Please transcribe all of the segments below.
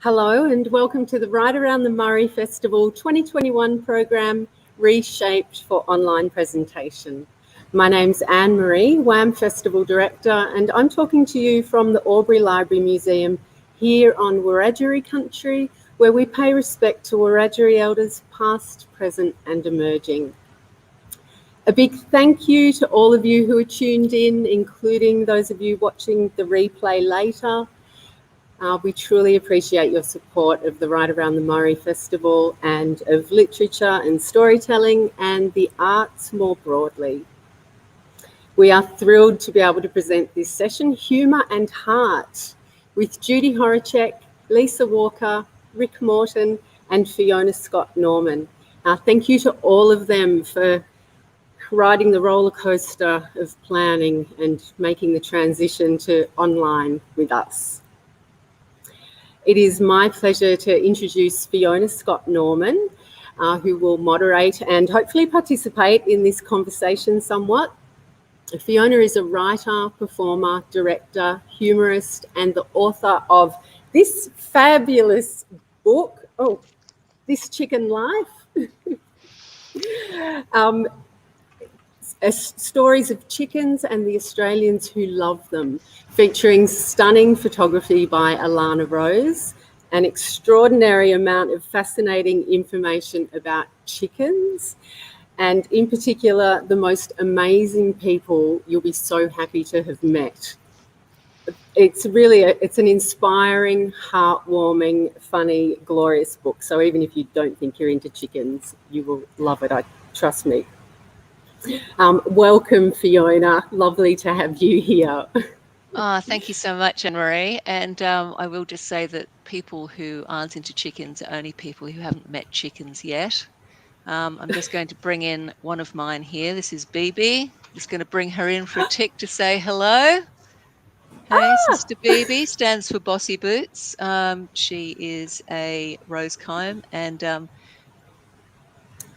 Hello and welcome to the Right Around the Murray Festival 2021 program, Reshaped for Online Presentation. My name's Anne-Marie, WAM Festival Director, and I'm talking to you from the Albury Library Museum here on Wiradjuri country, where we pay respect to Wiradjuri elders past, present and emerging. A big thank you to all of you who are tuned in, including those of you watching the replay later. We truly appreciate your support of the Right Around the Murray Festival and of literature and storytelling and the arts more broadly. We are thrilled to be able to present this session, Humour and Heart, with Judy Horacek, Lisa Walker, Rick Morton and Fiona Scott-Norman. Thank you to all of them for riding the roller coaster of planning and making the transition to online with us. It is my pleasure to introduce Fiona Scott-Norman, who will moderate and hopefully participate in this conversation somewhat. Fiona is a writer, performer, director, humorist, and the author of this fabulous book, This Chicken Life. Stories of chickens and the Australians who love them, featuring stunning photography by Alana Rose, an extraordinary amount of fascinating information about chickens, and in particular, the most amazing people you'll be so happy to have met. It's really, it's an inspiring, heartwarming, funny, glorious book. So even if you don't think you're into chickens, you will love it, trust me. Welcome, Fiona. Lovely to have you here. Thank you so much, Anne-Marie. And I will just say that people who aren't into chickens are only people who haven't met chickens yet. I'm just going to bring in one of mine here. This is BB. Just going to bring her in for a tick to say hello. Hey, Sister BB stands for Bossy Boots. She is a rose comb and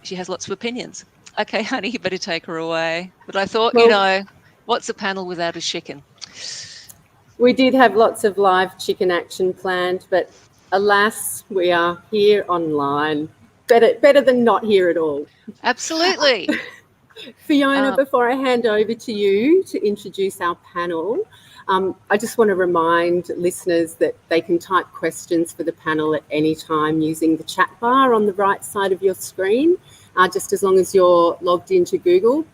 she has lots of opinions. Okay, honey, you better take her away. But I thought, well, what's a panel without a chicken? We did have lots of live chicken action planned, but alas, we are here online. Better than not here at all. Absolutely. Fiona, before I hand over to you to introduce our panel, I just want to remind listeners that they can type questions for the panel at any time using the chat bar on the right side of your screen, just as long as you're logged into Google.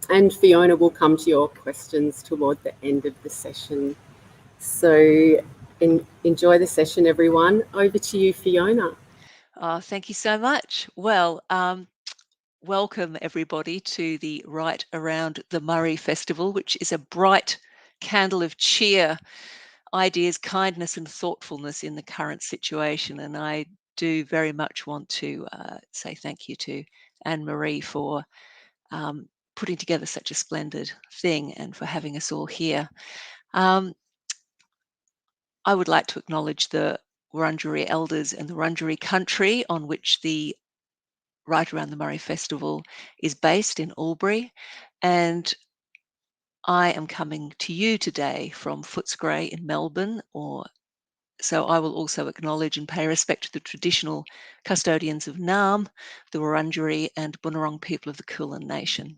And Fiona will come to your questions toward the end of the session. So enjoy the session, everyone. Over to you, Fiona. Thank you so much. Well, welcome everybody to the Right Around the Murray Festival, which is a bright candle of cheer, ideas, kindness and thoughtfulness in the current situation. And I do very much want to say thank you to Anne-Marie for putting together such a splendid thing and for having us all here. I would like to acknowledge the Wurundjeri elders and the Wurundjeri country on which the Right Around the Murray Festival is based in Albury, and I am coming to you today from Footscray in Melbourne, so I will also acknowledge and pay respect to the traditional custodians of Naarm, the Wurundjeri and Bunurong people of the Kulin Nation.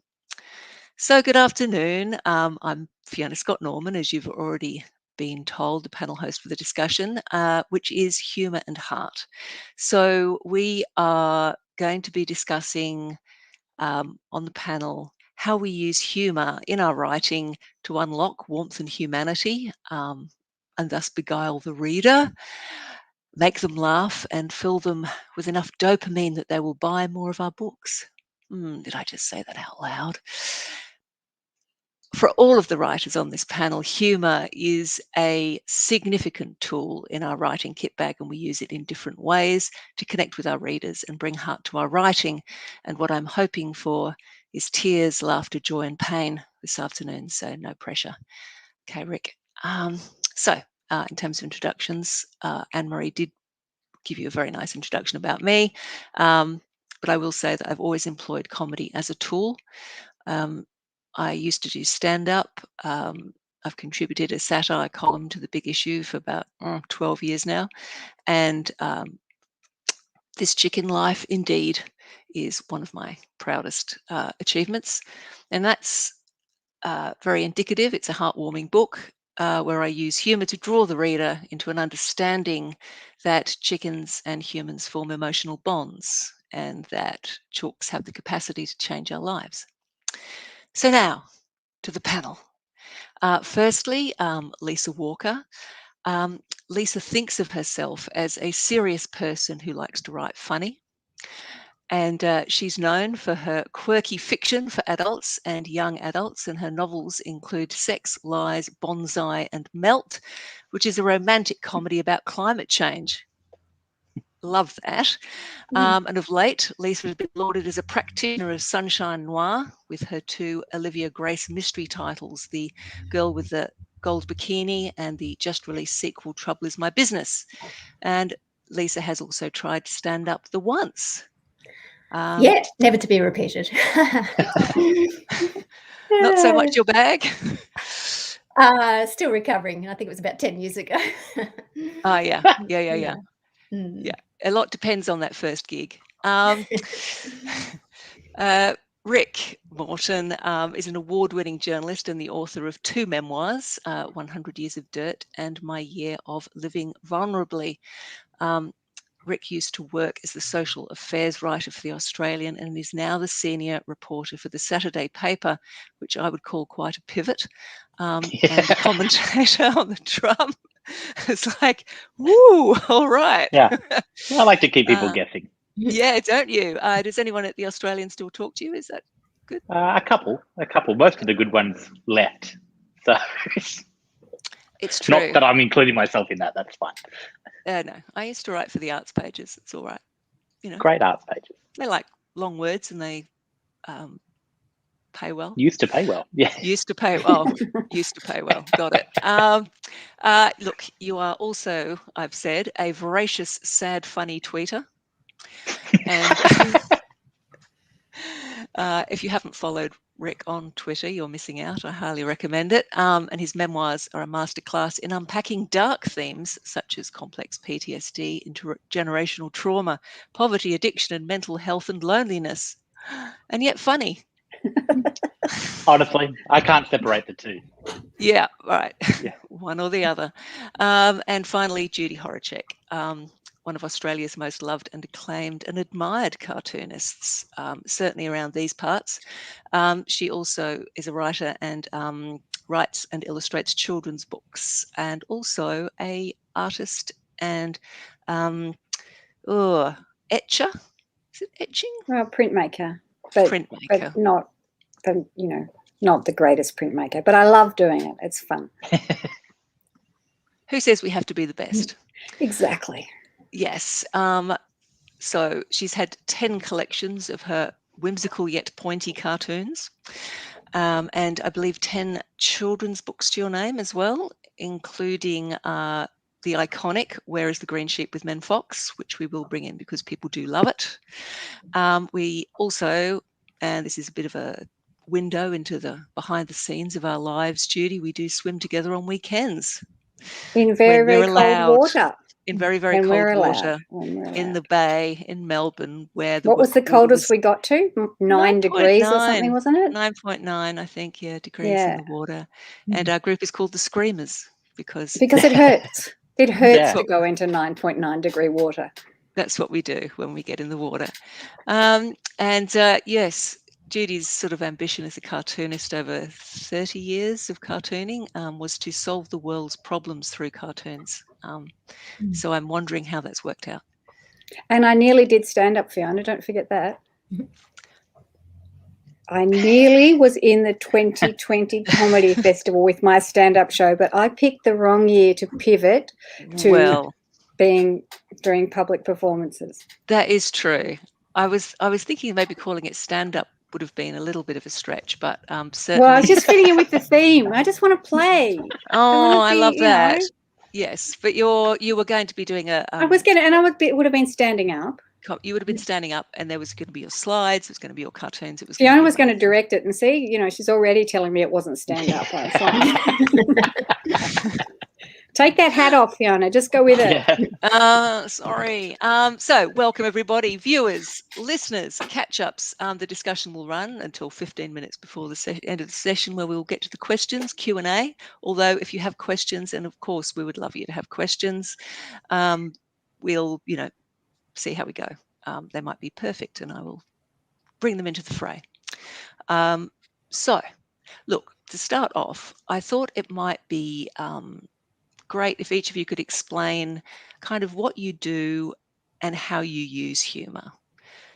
So good afternoon. I'm Fiona Scott-Norman, as you've already been told, the panel host for the discussion, which is Humour and Heart. So we are going to be discussing on the panel how we use humour in our writing to unlock warmth and humanity, and thus beguile the reader, make them laugh and fill them with enough dopamine that they will buy more of our books. Did I just say that out loud? For all of the writers on this panel, humour is a significant tool in our writing kit bag, and we use it in different ways to connect with our readers and bring heart to our writing. And what I'm hoping for is tears, laughter, joy and pain this afternoon, so no pressure. Okay, Rick. In terms of introductions, Anne-Marie did give you a very nice introduction about me, but I will say that I've always employed comedy as a tool. I used to do stand-up. I've contributed a satire column to the Big Issue for about 12 years now. And this chicken life indeed is one of my proudest achievements. And that's very indicative. It's a heartwarming book where I use humour to draw the reader into an understanding that chickens and humans form emotional bonds and that chalks have the capacity to change our lives. So now to the panel. Firstly, Lisa Walker. Lisa thinks of herself as a serious person who likes to write funny. And she's known for her quirky fiction for adults and young adults, and her novels include Sex, Lies, Bonsai, and Melt, which is a romantic comedy about climate change. Love that. And of late, Lisa has been lauded as a practitioner of sunshine noir with her 2 Olivia Grace mystery titles, The Girl with the Gold Bikini and the just-released sequel, Trouble Is My Business. And Lisa has also tried stand-up the once. Yeah, never to be repeated. Not so much your bag. Still recovering. I think it was about 10 years ago. Oh, yeah. Yeah. A lot depends on that first gig. Rick Morton is an award-winning journalist and the author of 2 memoirs, 100 Years of Dirt and My Year of Living Vulnerably. Rick used to work as the social affairs writer for The Australian and is now the senior reporter for the Saturday paper, which I would call quite a pivot, and the commentator on the drum. It's like, woo, all right. Yeah, I like to keep people guessing. Yeah, don't you? Does anyone at The Australian still talk to you? Is that good? A couple. Most of the good ones left. So it's true. Not that I'm including myself in that. That's fine. No, I used to write for the arts pages. It's all right. You know, great arts pages. They like long words and they pay well. Used to pay well. Yeah. Used to pay well. Got it. Look, you are also, I've said, a voracious, sad, funny tweeter. And if you haven't followed Rick on Twitter, you're missing out. I highly recommend it. And his memoirs are a masterclass in unpacking dark themes such as complex PTSD, intergenerational trauma, poverty, addiction, and mental health and loneliness. And yet funny. Honestly, I can't separate the two. Yeah, right. Yeah. One or the other. And finally, Judy Horacek. One of Australia's most loved and acclaimed and admired cartoonists, certainly around these parts. She also is a writer and writes and illustrates children's books, and also a artist and etcher. Is it etching? Well, printmaker, but not the greatest printmaker. But I love doing it. It's fun. Who says we have to be the best? Exactly. Yes. So she's had 10 collections of her whimsical yet pointy cartoons, and I believe 10 children's books to your name as well, including the iconic Where is the Green Sheep with Men Fox, which we will bring in because people do love it. We also, and this is a bit of a window into the behind the scenes of our lives, Judy, we do swim together on weekends. In very, very cold water. In very, very cold water in the bay in Melbourne, where what was the coldest we got to? 9 degrees or something, wasn't it? 9.9, I think, degrees in the water. And our group is called the Screamers because it hurts. It hurts to go into 9.9 degree water. That's what we do when we get in the water. Yes, Judy's sort of ambition as a cartoonist over 30 years of cartooning was to solve the world's problems through cartoons. So I'm wondering how that's worked out. And I nearly did stand up, Fiona. Don't forget that. I nearly was in the 2020 Comedy Festival with my stand-up show, but I picked the wrong year to pivot to doing public performances. That is true. I was thinking maybe calling it stand-up would have been a little bit of a stretch, but certainly. Well, I was just fitting in with the theme. I just want to play. I love that. Yes, but you were going to be doing a. I was going to, and it would have been standing up. you would have been standing up, and there was going to be your slides, it was going to be your cartoons. It was Fiona was going to direct it, and see, she's already telling me it wasn't stand up. Take that hat off, Fiona. Just go with it. Sorry. So welcome everybody, viewers, listeners, catch-ups. The discussion will run until 15 minutes before the end of the session, where we'll get to the questions, Q&A. Although if you have questions, and of course we would love you to have questions, we'll, see how we go. They might be perfect, and I will bring them into the fray. So, look, to start off, I thought it might be great if each of you could explain kind of what you do and how you use humour.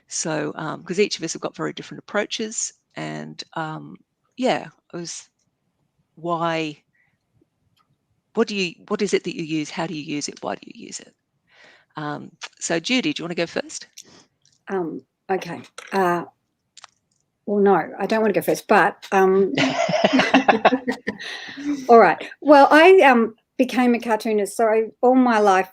So, because each of us have got very different approaches, and what is it that you use? How do you use it? Why do you use it? So, Judy, do you want to go first? Okay. Well, no, I don't want to go first, but all right. Well, I became a cartoonist. So all my life,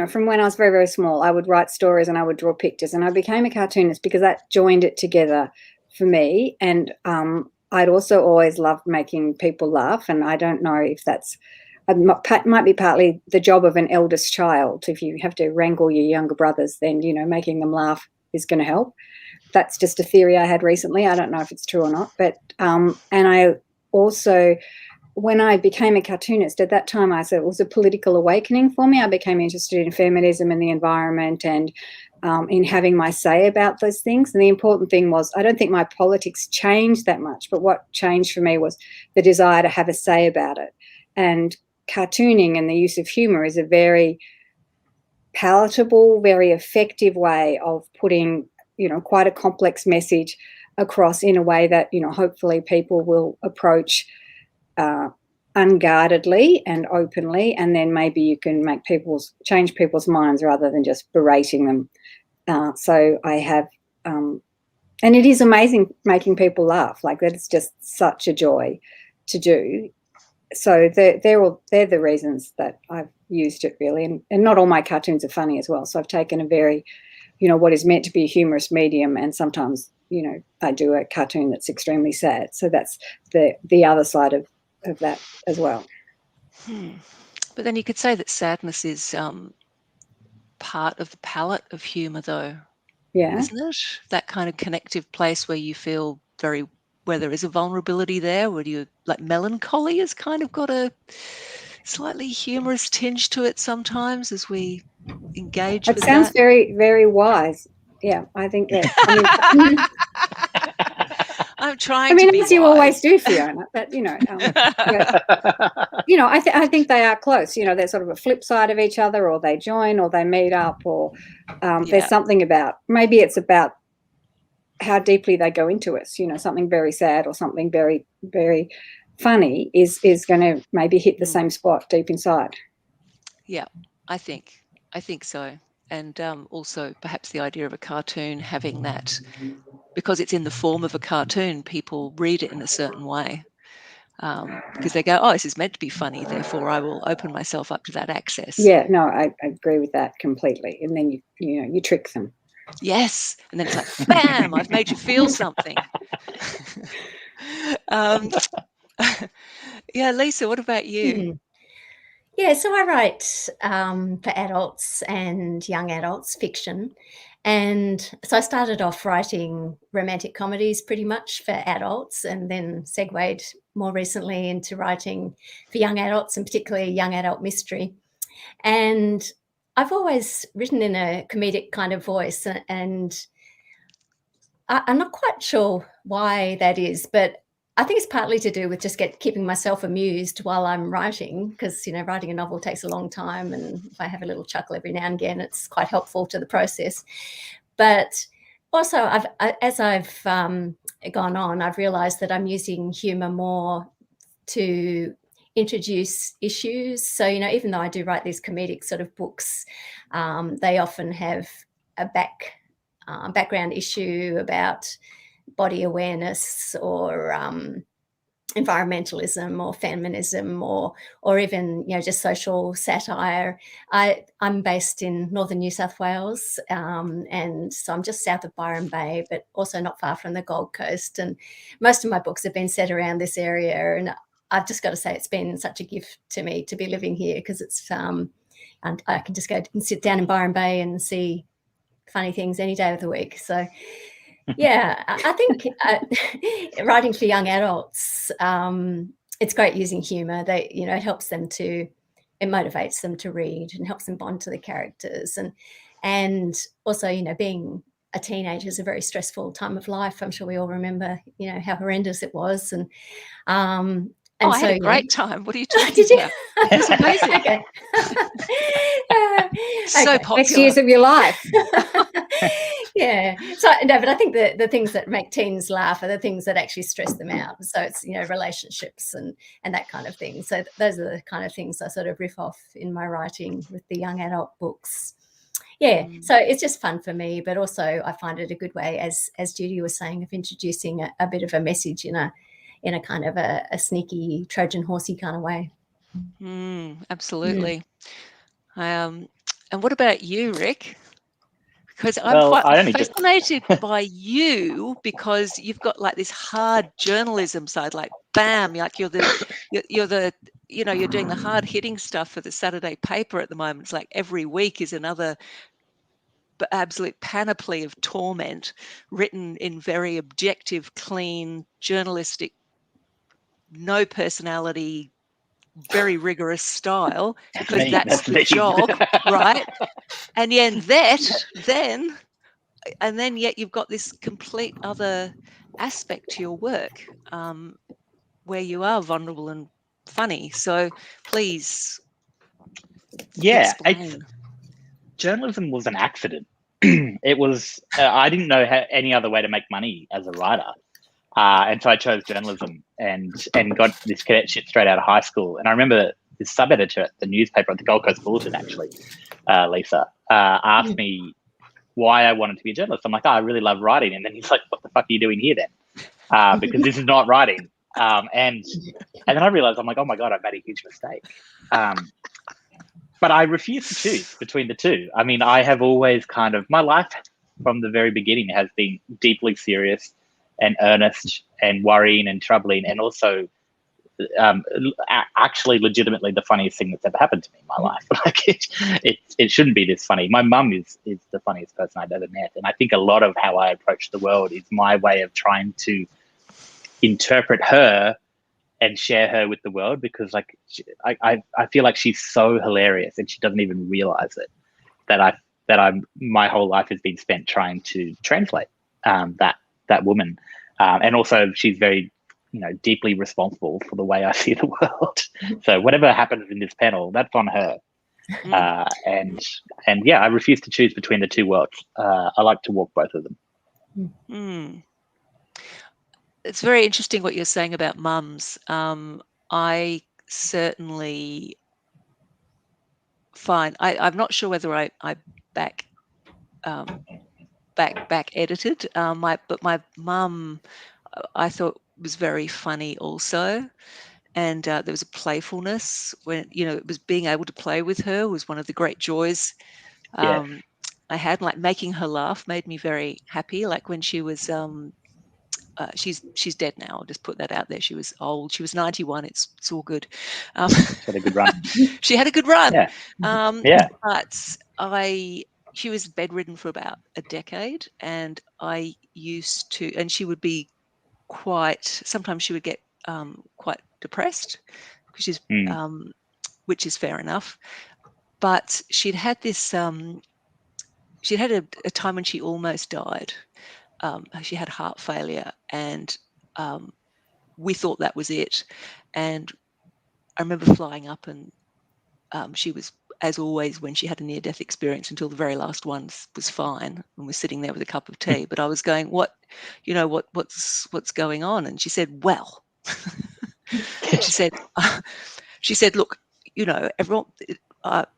from when I was very, very small, I would write stories and I would draw pictures, and I became a cartoonist because that joined it together for me. And I'd also always loved making people laugh, and I don't know if that's might be partly the job of an eldest child. If you have to wrangle your younger brothers, then making them laugh is going to help. That's just a theory I had recently. I don't know if it's true or not. But and I also, when I became a cartoonist, at that time I said it was a political awakening for me. I became interested in feminism and the environment, and in having my say about those things. And the important thing was, I don't think my politics changed that much, but what changed for me was the desire to have a say about it. And cartooning and the use of humour is a very palatable, very effective way of putting quite a complex message across in a way that, hopefully people will approach unguardedly and openly, and then maybe you can change people's minds rather than just berating them. So I have, and it is amazing making people laugh. Like, that is just such a joy to do. So they're the reasons that I've used it, really. And not all my cartoons are funny as well. So I've taken a very, what is meant to be a humorous medium, and sometimes, I do a cartoon that's extremely sad. So that's the other side of that as well. But then you could say that sadness is part of the palette of humour, though. Yeah. Isn't it? That kind of connective place where you feel where there is a vulnerability there, where you, like, melancholy has kind of got a slightly humorous tinge to it sometimes as we engage with that. It sounds very, very wise. Yeah, I think that. I'm trying to be as you wise. always do, Fiona, but, I think they are close. They're sort of a flip side of each other, or they join, or they meet up, or there's something about, maybe it's about how deeply they go into us. Something very sad or something very, very funny is going to maybe hit the same spot deep inside. Yeah, I think so. And also perhaps the idea of a cartoon having that, because it's in the form of a cartoon, people read it in a certain way, because they go, oh, this is meant to be funny, therefore I will open myself up to that access. Yeah, no, I agree with that completely. And then you trick them. Yes, and then it's like, bam, I've made you feel something. Yeah, Lisa, what about you? Yeah, so I write for adults and young adults fiction. And so I started off writing romantic comedies pretty much for adults, and then segued more recently into writing for young adults, and particularly young adult mystery. And I've always written in a comedic kind of voice, and I'm not quite sure why that is, but I think it's partly to do with just keeping myself amused while I'm writing, because, writing a novel takes a long time, and if I have a little chuckle every now and again, it's quite helpful to the process. But also, as I've gone on, I've realised that I'm using humour more to introduce issues. So, even though I do write these comedic sort of books, they often have a background issue about body awareness, or environmentalism or feminism or even, you know, just social satire. I'm based in northern New South Wales, and so I'm just south of Byron Bay, but also not far from the Gold Coast. And most of my books have been set around this area, and I've just got to say it's been such a gift to me to be living here, because it's and I can just go and sit down in Byron Bay and see funny things any day of the week. So yeah, I think writing for young adults, it's great using humour. You know, it helps them it motivates them to read and helps them bond to the characters. And also, you know, being a teenager is a very stressful time of life. I'm sure we all remember, you know, how horrendous it was. And I had a great time. What are you talking did you? about? It was amazing. Okay. So popular. Best years of your life. Yeah. So no, but I think the things that make teens laugh are the things that actually stress them out. So it's, you know, relationships and that kind of thing. So those are the kind of things I sort of riff off in my writing with the young adult books. Yeah. So it's just fun for me, but also I find it a good way, as Judy was saying, of introducing a bit of a message in a kind of a sneaky Trojan horsey kind of way. Absolutely. And what about you, Rick? Because I'm Well, quite fascinated by you, because you've got like this hard journalism side, like bam, like you're the you know, you're doing the hard hitting stuff for the Saturday paper at the moment. It's like every week is another absolute panoply of torment, written in very objective, clean, journalistic, no personality, very rigorous style, because that's the job, right? And then yet you've got this complete other aspect to your work, where you are vulnerable and funny. So please explain. Journalism was an accident. It was, I didn't know any other way to make money as a writer. And so I chose journalism and got this cadetship straight out of high school. And I remember this sub-editor at the newspaper, at the Gold Coast Bulletin, actually, Lisa, asked me why I wanted to be a journalist. I'm like, I really love writing. And then he's like, what the fuck are you doing here then? Because this is not writing. And then I realized, I'm like, oh my God, I've made a huge mistake. But I refuse to choose between the two. I mean, I have always my life from the very beginning has been deeply serious and earnest and worrying and troubling, and also actually legitimately the funniest thing that's ever happened to me in my life. Like it shouldn't be this funny. My mum is the funniest person I've ever met. And I think a lot of how I approach the world is my way of trying to interpret her and share her with the world, because like I feel like she's so hilarious and she doesn't even realize it, that my whole life has been spent trying to translate that woman. And also she's very, you know, deeply responsible for the way I see the world. So whatever happens in this panel, that's on her. And yeah, I refuse to choose between the two worlds. I like to walk both of them. It's very interesting what you're saying about mums. I certainly find I'm not sure whether I back edited but my mum I thought was very funny also, and there was a playfulness when, you know, it was being able to play with her was one of the great joys I had. Like making her laugh made me very happy. Like when she was she's dead now. I'll just put that out there. She was old. She was 91. It's all good. She had a good run. She had a good run. Yeah. But she was bedridden for about a decade, and I used to, and she would be sometimes she would get quite depressed, which is fair enough. But she'd had this, she'd had a time when she almost died. She had heart failure, and we thought that was it. And I remember flying up, and she was, as always, when she had a near-death experience until the very last one, was fine, and was sitting there with a cup of tea. But I was going, what's going on? And she said, well, she said, look, you know, everyone,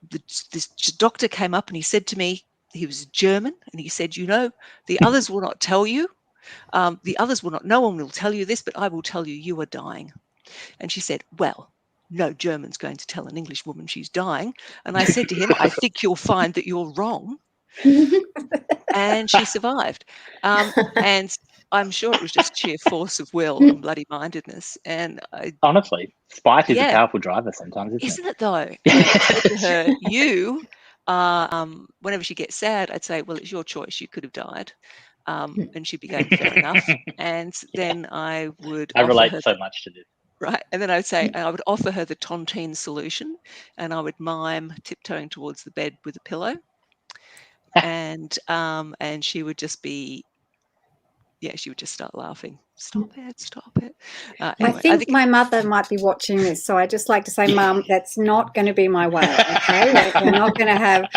this doctor came up and he said to me, he was German, and he said, you know, the others will not tell you. No one will tell you this, but I will tell you, you are dying. And she said, well, no German's going to tell an English woman she's dying. And I said to him, I think you'll find that you're wrong. And she survived. And I'm sure it was just sheer force of will and bloody mindedness. And honestly, spite is a powerful driver sometimes, isn't it though? And I said to her, you whenever she gets sad, I'd say, well, it's your choice, you could have died. And she'd be going, fair enough. And then I would relate so much to this. Right. And then I would say, I would offer her the tontine solution, and I would mime tiptoeing towards the bed with a pillow. And she would just be, she would just start laughing. Stop it. Anyway, I think my mother might be watching this, so I just like to say, Mum, that's not going to be my way. Okay, like, we're not going to have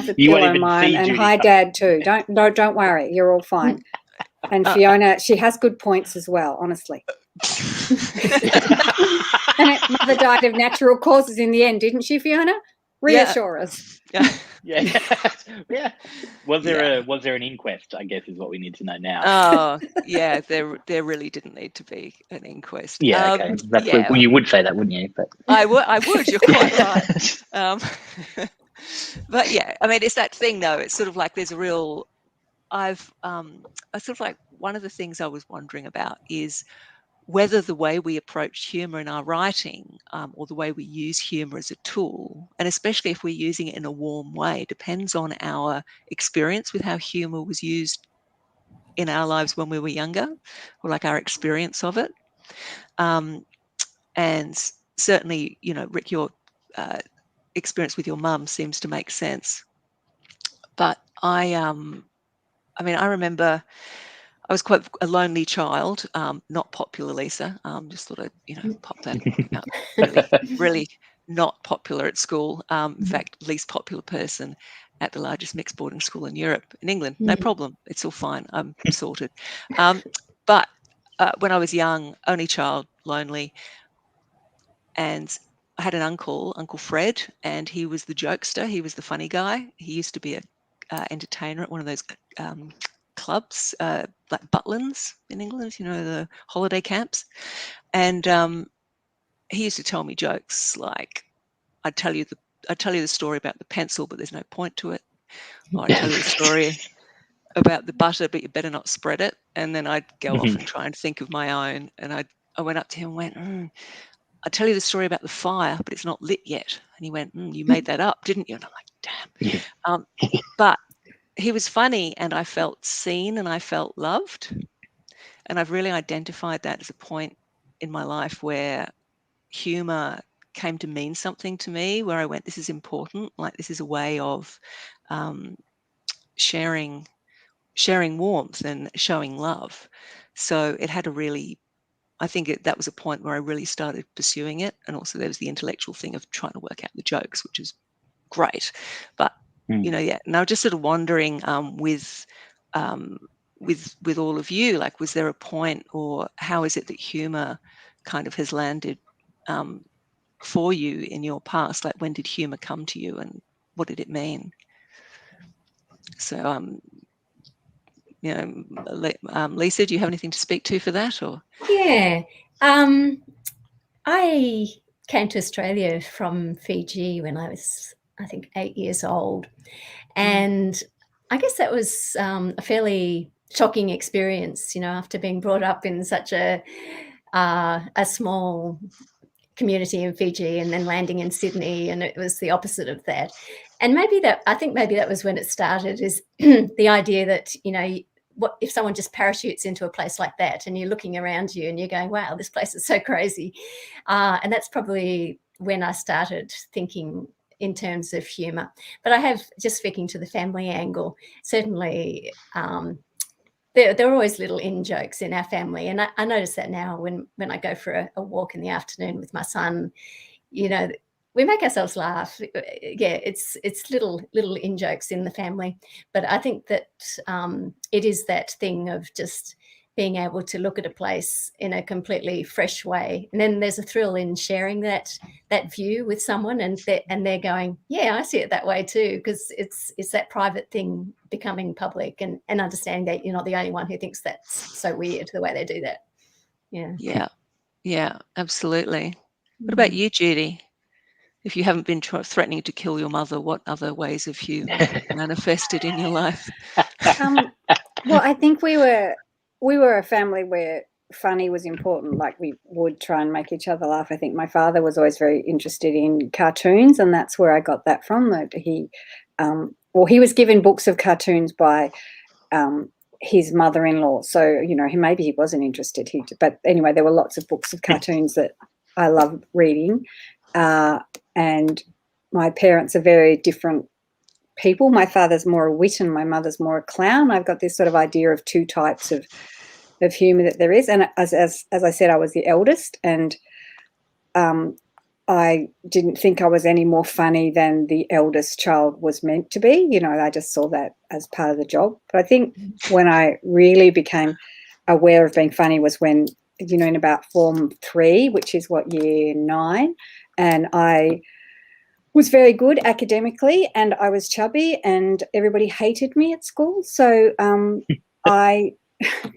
the pillow mime, and hi, Dad, too. Don't worry, you're all fine. And Fiona, she has good points as well, honestly. And mother died of natural causes in the end, didn't she, Fiona? Reassure us. Yeah. Was there an inquest, I guess, is what we need to know now. Oh, yeah, there really didn't need to be an inquest. Yeah, okay. Well, you would say that, wouldn't you? But I would, you're quite right. But yeah, I mean, it's that thing though. It's sort of like there's a real I sort of like one of the things I was wondering about is whether the way we approach humour in our writing or the way we use humour as a tool, and especially if we're using it in a warm way, depends on our experience with how humour was used in our lives when we were younger, or like our experience of it. And certainly, Rick, your experience with your mum seems to make sense. But I remember I was quite a lonely child, not popular, Lisa. Just thought I'd, pop that out. Really not popular at school. In fact, least popular person at the largest mixed boarding school in Europe, in England. No problem. It's all fine. I'm sorted. But when I was young, only child, lonely, and I had an uncle, Uncle Fred, and he was the jokester. He was the funny guy. He used to be a entertainer at one of those clubs, like Butlins in England, the holiday camps. And he used to tell me jokes like, I'd tell you the story about the pencil, but there's no point to it. Or I'd tell you the story about the butter, but you better not spread it. And then I'd go off and try and think of my own. And I went up to him and went, I'll tell you the story about the fire, but it's not lit yet. And he went, you made that up, didn't you? And I'm like, damn. But he was funny, and I felt seen and I felt loved. And I've really identified that as a point in my life where humour came to mean something to me, where I went, this is important. Like, this is a way of sharing warmth and showing love. So it had a really, I think that was a point where I really started pursuing it. And also there was the intellectual thing of trying to work out the jokes, which is great. But, and I was just sort of wondering with all of you, like, was there a point, or how is it that humour kind of has landed for you in your past? Like, when did humour come to you, and what did it mean? So, Lisa, do you have anything to speak to for that? Or yeah, I came to Australia from Fiji when I was, I think, 8 years old, and I guess that was a fairly shocking experience, after being brought up in such a small community in Fiji and then landing in Sydney, and it was the opposite of that. And I think maybe that was when it started, is the idea that, what if someone just parachutes into a place like that, and you're looking around you and you're going, wow, this place is so crazy. And that's probably when I started thinking in terms of humour. But I have, just speaking to the family angle, certainly there are always little in-jokes in our family. And I notice that now when I go for a walk in the afternoon with my son, we make ourselves laugh. Yeah, it's little in-jokes in the family. But I think that it is that thing of just being able to look at a place in a completely fresh way. And then there's a thrill in sharing that view with someone, and they're going, yeah, I see it that way too, because it's that private thing becoming public, and understanding that you're not the only one who thinks that's so weird, the way they do that. Yeah. Yeah, absolutely. What about you, Judy? If you haven't been threatening to kill your mother, what other ways have you manifested in your life? Well, I think we were a family where funny was important. Like, we would try and make each other laugh. I think my father was always very interested in cartoons, and that's where I got that from. That he was given books of cartoons by his mother-in-law. So, maybe he wasn't interested. But anyway, there were lots of books of cartoons that I loved reading. And my parents are very different people. My father's more a wit and my mother's more a clown. I've got this sort of idea of two types of humour that there is. And as I said, I was the eldest, and I didn't think I was any more funny than the eldest child was meant to be. I just saw that as part of the job. But I think when I really became aware of being funny was when, in about Form 3, which is year 9, and I was very good academically, and I was chubby, and everybody hated me at school. So I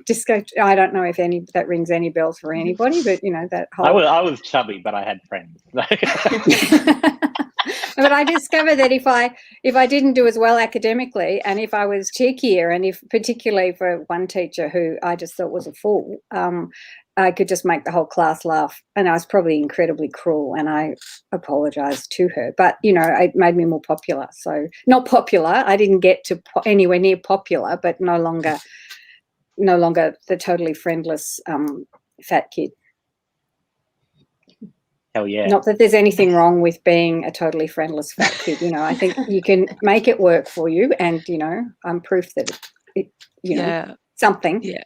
just go. I don't know if that rings any bells for anybody, but that whole. I was chubby, but I had friends. But I discovered that if I didn't do as well academically, and if I was cheekier, and if particularly for one teacher who I just thought was a fool, I could just make the whole class laugh. And I was probably incredibly cruel, and I apologized to her. But, it made me more popular. So not popular. I didn't get to anywhere near popular, but no longer the totally friendless fat kid. Hell yeah. Not that there's anything wrong with being a totally friendless fat kid. I think you can make it work for you. And, I'm proof that it know, something. Yeah.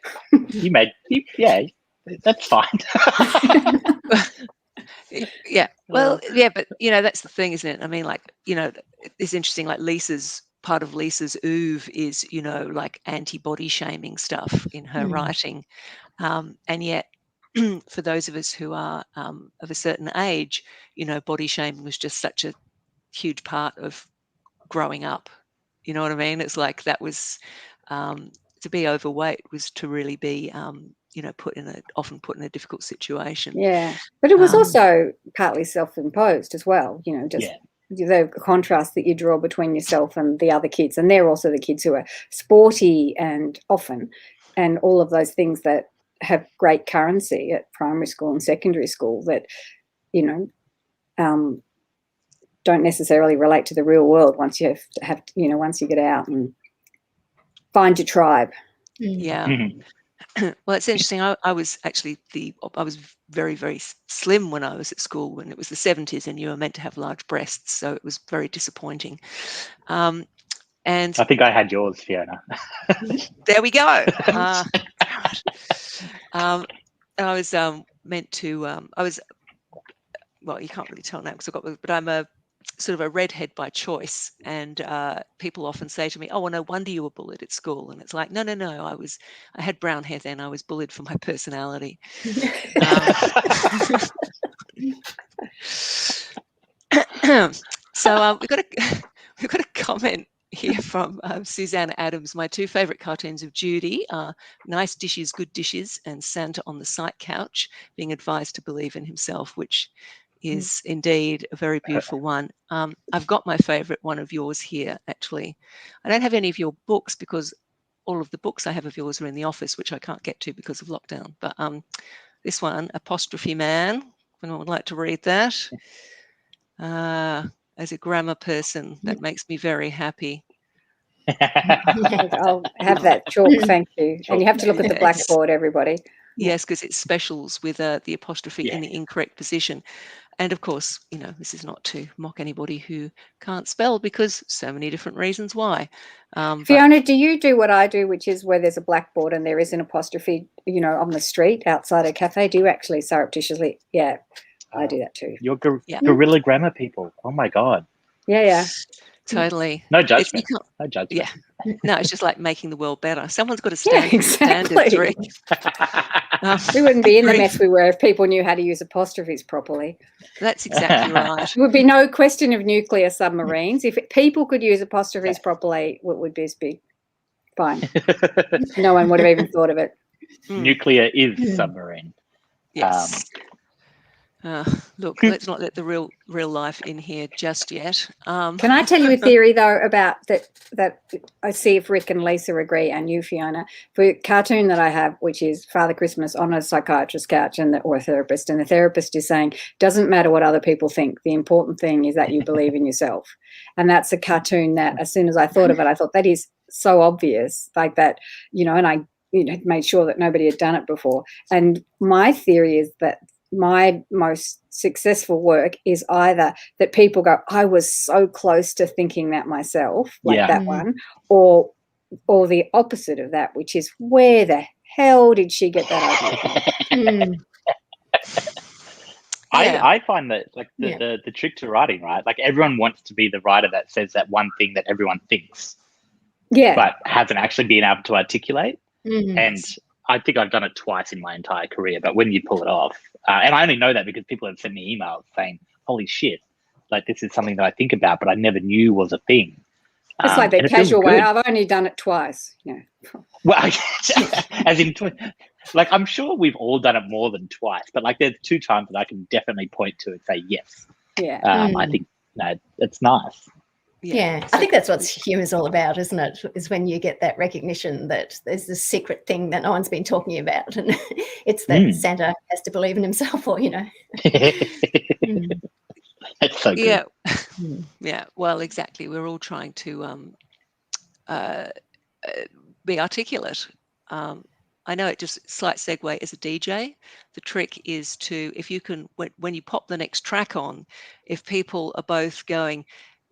That's fine. Yeah. Well, yeah, but that's the thing, isn't it? I mean, it's interesting. Like part of Lisa's oeuvre is, like anti-body shaming stuff in her writing, and yet, for those of us who are of a certain age, body shaming was just such a huge part of growing up. You know what I mean? It's like that was to be overweight was to really be often put in a difficult situation. Yeah, but it was also partly self-imposed as well. The contrast that you draw between yourself and the other kids, and they're also the kids who are sporty and often, and all of those things that have great currency at primary school and secondary school that don't necessarily relate to the real world once you once you get out and find your tribe. Yeah. Well, it's interesting. I was actually I was very, very slim when I was at school, when it was the 70s, and you were meant to have large breasts, so it was very disappointing. And I think I had yours, Fiona. There we go. And I was meant to. I was. Well, you can't really tell now because but I'm a sort of a redhead by choice, and people often say to me, "Oh, well, no wonder you were bullied at school." And it's like, no. I had brown hair then. I was bullied for my personality. So we've got a comment here from Suzanne Adams. My two favourite cartoons of Judy are Nice Dishes, Good Dishes, and Santa on the Sight Couch, being advised to believe in himself, which is indeed a very beautiful one. I've got my favourite one of yours here, actually. I don't have any of your books because all of the books I have of yours are in the office, which I can't get to because of lockdown. But this one, Apostrophe Man, if anyone would like to read that. As a grammar person, that makes me very happy. I'll have that chalk, thank you. And you have to look at the blackboard, everybody. Yes, because it's specials with the apostrophe in the incorrect position. And of course, this is not to mock anybody who can't spell, because so many different reasons why. Fiona, do you do what I do, which is where there's a blackboard and there is an apostrophe, on the street outside a cafe? Do you actually surreptitiously? Yeah, I do that too. You're guerrilla grammar people. Oh my God. Yeah. Totally. No judgment. No judgment. Yeah. No, it's just like making the world better. Someone's got to stand standards, right? We wouldn't be in the mess we were if people knew how to use apostrophes properly. That's exactly right. There would be no question of nuclear submarines. If people could use apostrophes properly, what would be big? Fine. No one would have even thought of it. Nuclear is submarine. Yes. Look, let's not let the real life in here just yet. Can I tell you a theory though about that I see if Rick and Lisa agree, and you, Fiona, for a cartoon that I have, which is Father Christmas on a psychiatrist's couch or a therapist, and the therapist is saying, doesn't matter what other people think, the important thing is that you believe in yourself. And that's a cartoon that as soon as I thought of it, I thought that is so obvious, like that, and I made sure that nobody had done it before. And my theory is that my most successful work is either that people go, I was so close to thinking that myself, like that one, or the opposite of that, which is, where the hell did she get that idea? I find that like the trick to writing, right? Like everyone wants to be the writer that says that one thing that everyone thinks, but hasn't actually been able to articulate. And I think I've done it twice in my entire career, but when you pull it off, and I only know that because people have sent me emails saying, holy shit, like this is something that I think about, but I never knew was a thing. It's like the casual way. I've only done it twice. Yeah. Well, as in, like, I'm sure we've all done it more than twice, but like there's 2 times that I can definitely point to and say, yes. Yeah. I think it's nice. Yeah, I think that's what humour's all about, isn't it? Is when you get that recognition that there's this secret thing that no one's been talking about, and it's that Santa has to believe in himself, or That's so good. Yeah. Well, exactly. We're all trying to be articulate. I know it just slight segue as a DJ. The trick is to, if you can, when you pop the next track on, if people are both going,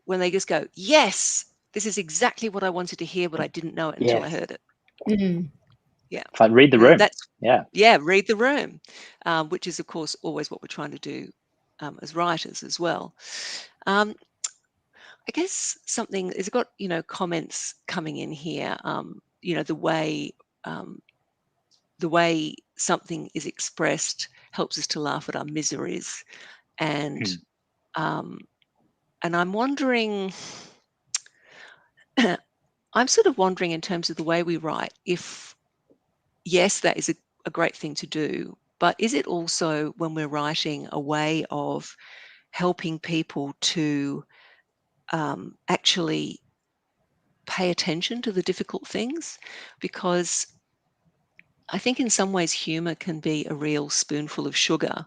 when they just go, yes, this is exactly what I wanted to hear, but I didn't know it until I heard it. Yeah. It's like read the room. Read the room, which is, of course, always what we're trying to do as writers as well. I guess something has got, comments coming in here, the way something is expressed helps us to laugh at our miseries. And I'm wondering, I'm sort of wondering in terms of the way we write, if, yes, that is a great thing to do, but is it also, when we're writing, a way of helping people to actually pay attention to the difficult things? Because I think in some ways humour can be a real spoonful of sugar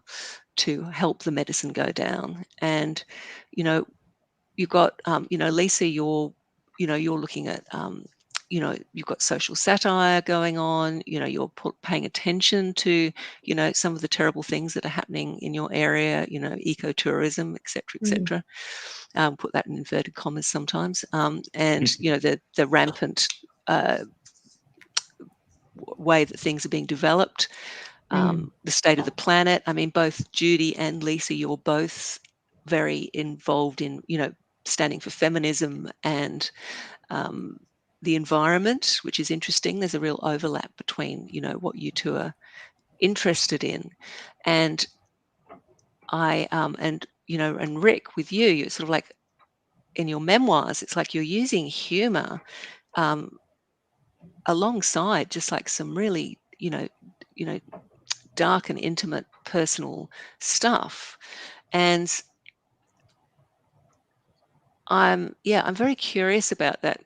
to help the medicine go down. And, you've got, Lisa, you're looking at, you've got social satire going on, you're paying attention to, some of the terrible things that are happening in your area, ecotourism, et cetera, put that in inverted commas sometimes. And, the rampant way that things are being developed, the state of the planet. I mean, both Judy and Lisa, you're both very involved in, standing for feminism and the environment, which is interesting. There's a real overlap between, what you two are interested in. And and Rick, with you, it's sort of like in your memoirs, it's like you're using humor alongside just like some really, dark and intimate personal stuff. And I'm very curious about that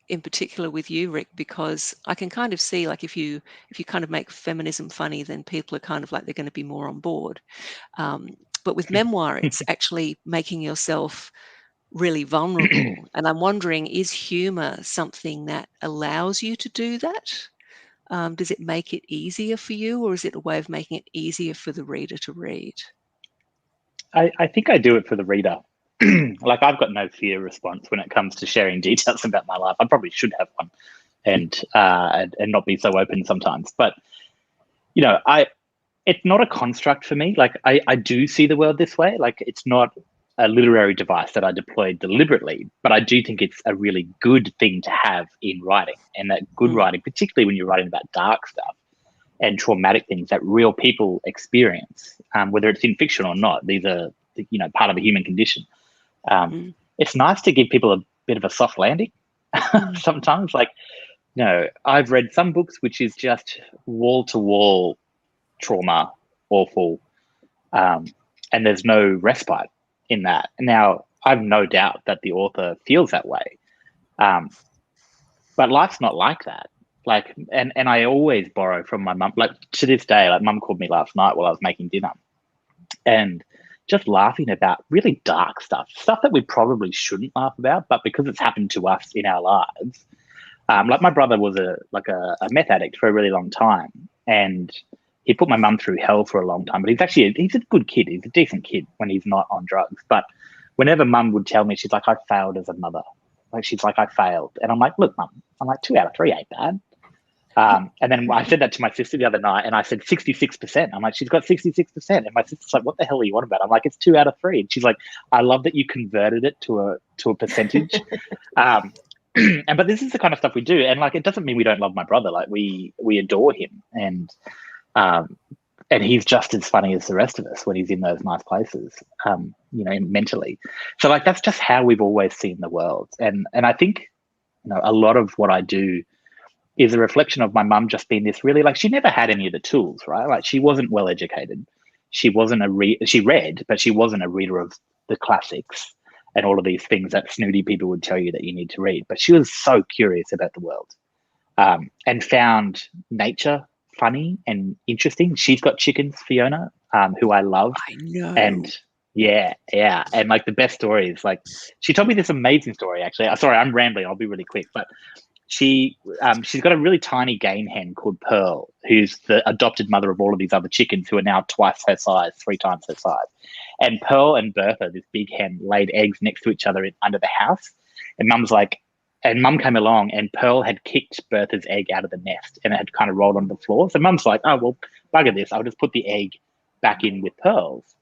in particular with you, Rick, because I can kind of see, like, if you kind of make feminism funny, then people are kind of like, they're going to be more on board. But with memoir, it's actually making yourself really vulnerable. And I'm wondering, is humor something that allows you to do that? Does it make it easier for you, or is it a way of making it easier for the reader to read? I think I do it for the reader. Like, I've got no fear response when it comes to sharing details about my life. I probably should have one, and not be so open sometimes. But it's not a construct for me. Like, I do see the world this way. Like, it's not a literary device that I deployed deliberately, but I do think it's a really good thing to have in writing, and that good writing, particularly when you're writing about dark stuff and traumatic things that real people experience, whether it's in fiction or not. These are, part of the human condition. It's nice to give people a bit of a soft landing sometimes. Like, I've read some books which is just wall-to-wall trauma, awful. and there's no respite in that. Now, I've no doubt that the author feels that way, but life's not like that. Like, and I always borrow from my mum. Like, to this day, like, mum called me last night while I was making dinner, and just laughing about really dark stuff that we probably shouldn't laugh about, but because it's happened to us in our lives. Like, my brother was a meth addict for a really long time, and he put my mum through hell for a long time. But he's a good kid. He's a decent kid when he's not on drugs. But whenever mum would tell me, she's like, I failed as a mother. Like, she's like, I failed. And I'm like, look, mum, I'm like, 2 out of 3 ain't bad. And then I said that to my sister the other night, and I said 66%. I'm like, she's got 66%. And my sister's like, what the hell are you on about? I'm like, it's 2 out of 3. And she's like, I love that you converted it to a percentage. But this is the kind of stuff we do. And like, it doesn't mean we don't love my brother. Like, we adore him. And he's just as funny as the rest of us when he's in those nice places, mentally. So like, that's just how we've always seen the world. And I think, a lot of what I do is a reflection of my mum just being this really, like, she never had any of the tools, right? Like, she wasn't well educated. She wasn't she read, but she wasn't a reader of the classics and all of these things that snooty people would tell you that you need to read. But she was so curious about the world, and found nature funny and interesting. She's got chickens, Fiona, who I love. I know. And yeah. And like, the best story is, like, she told me this amazing story, actually. Sorry, I'm rambling. I'll be really quick. But she's got a really tiny game hen called Pearl, who's the adopted mother of all of these other chickens who are now twice her size, 3 times her size. And Pearl and Bertha, this big hen, laid eggs next to each other under the house. And Mum came along, and Pearl had kicked Bertha's egg out of the nest, and it had kind of rolled on the floor. So Mum's like, oh, well, bugger this. I'll just put the egg back in with Pearl's.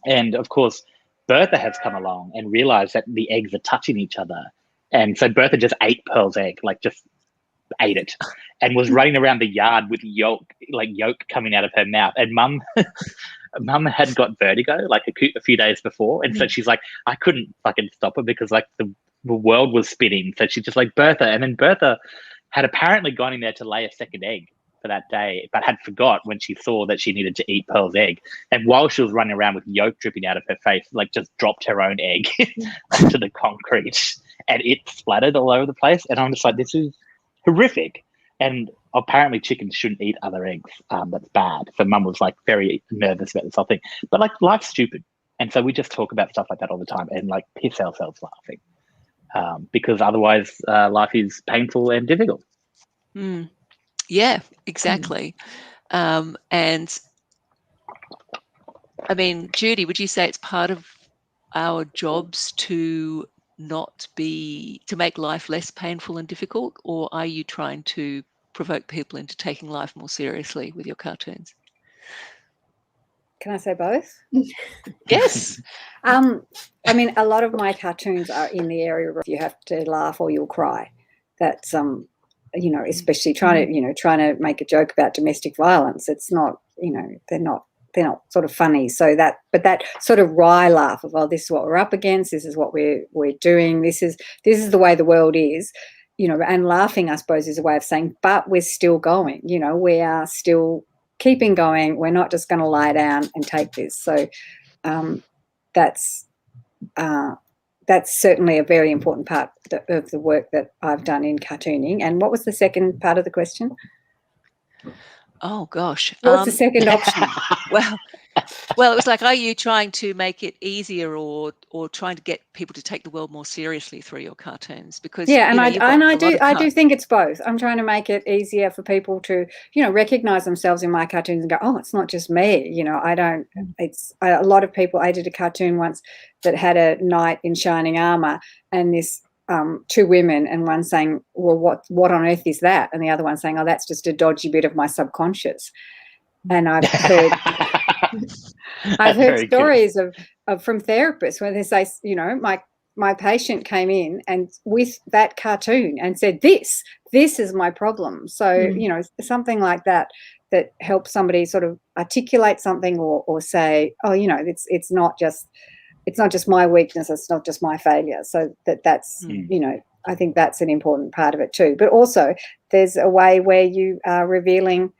And of course, Bertha has come along and realized that the eggs are touching each other. And so Bertha just ate Pearl's egg, like, just ate it, and was running around the yard with yolk coming out of her mouth. And Mum had got vertigo like a few days before. And so she's like, I couldn't fucking stop her because, like, the world was spinning. So she's just like, Bertha. And then Bertha had apparently gone in there to lay a second egg for that day, but had forgot when she saw that she needed to eat Pearl's egg. And while she was running around with yolk dripping out of her face, like, just dropped her own egg onto the concrete, and it splattered all over the place. And I'm just like, this is horrific. And apparently chickens shouldn't eat other eggs. That's bad. So Mum was like very nervous about this whole thing. But like, life's stupid. And so we just talk about stuff like that all the time and like piss ourselves laughing. Because otherwise life is painful and difficult. Yeah, exactly. And I mean, Judy, would you say it's part of our jobs to make life less painful and difficult, or are you trying to provoke people into taking life more seriously with your cartoons? Can I say both? Yes. I mean, a lot of my cartoons are in the area of you have to laugh or you'll cry. That's especially trying to make a joke about domestic violence. It's not, they're not sort of funny. So that sort of wry laugh of, oh, this is what we're up against, this is what we're doing, this is the way the world is, and laughing, I suppose, is a way of saying, but we're still going, we are still keeping going. We're not just going to lie down and take this. So that's certainly a very important part of the work that I've done in cartooning. And what was the second part of the question? Oh gosh, what's the second option? Well, it was like, are you trying to make it easier, or trying to get people to take the world more seriously through your cartoons? Because I do think it's both. I'm trying to make it easier for people to recognize themselves in my cartoons and go, oh, it's not just me. A lot of people. I did a cartoon once that had a knight in shining armor and this. 2 women, and one saying, well, what on earth is that? And the other one saying, oh, that's just a dodgy bit of my subconscious. And I've heard stories of from therapists where they say, my patient came in and with that cartoon and said, this is my problem. So, something like that helps somebody sort of articulate something or say, oh, it's not just my weakness, it's not just my failure. So that's I think that's an important part of it too. But also there's a way where you are revealing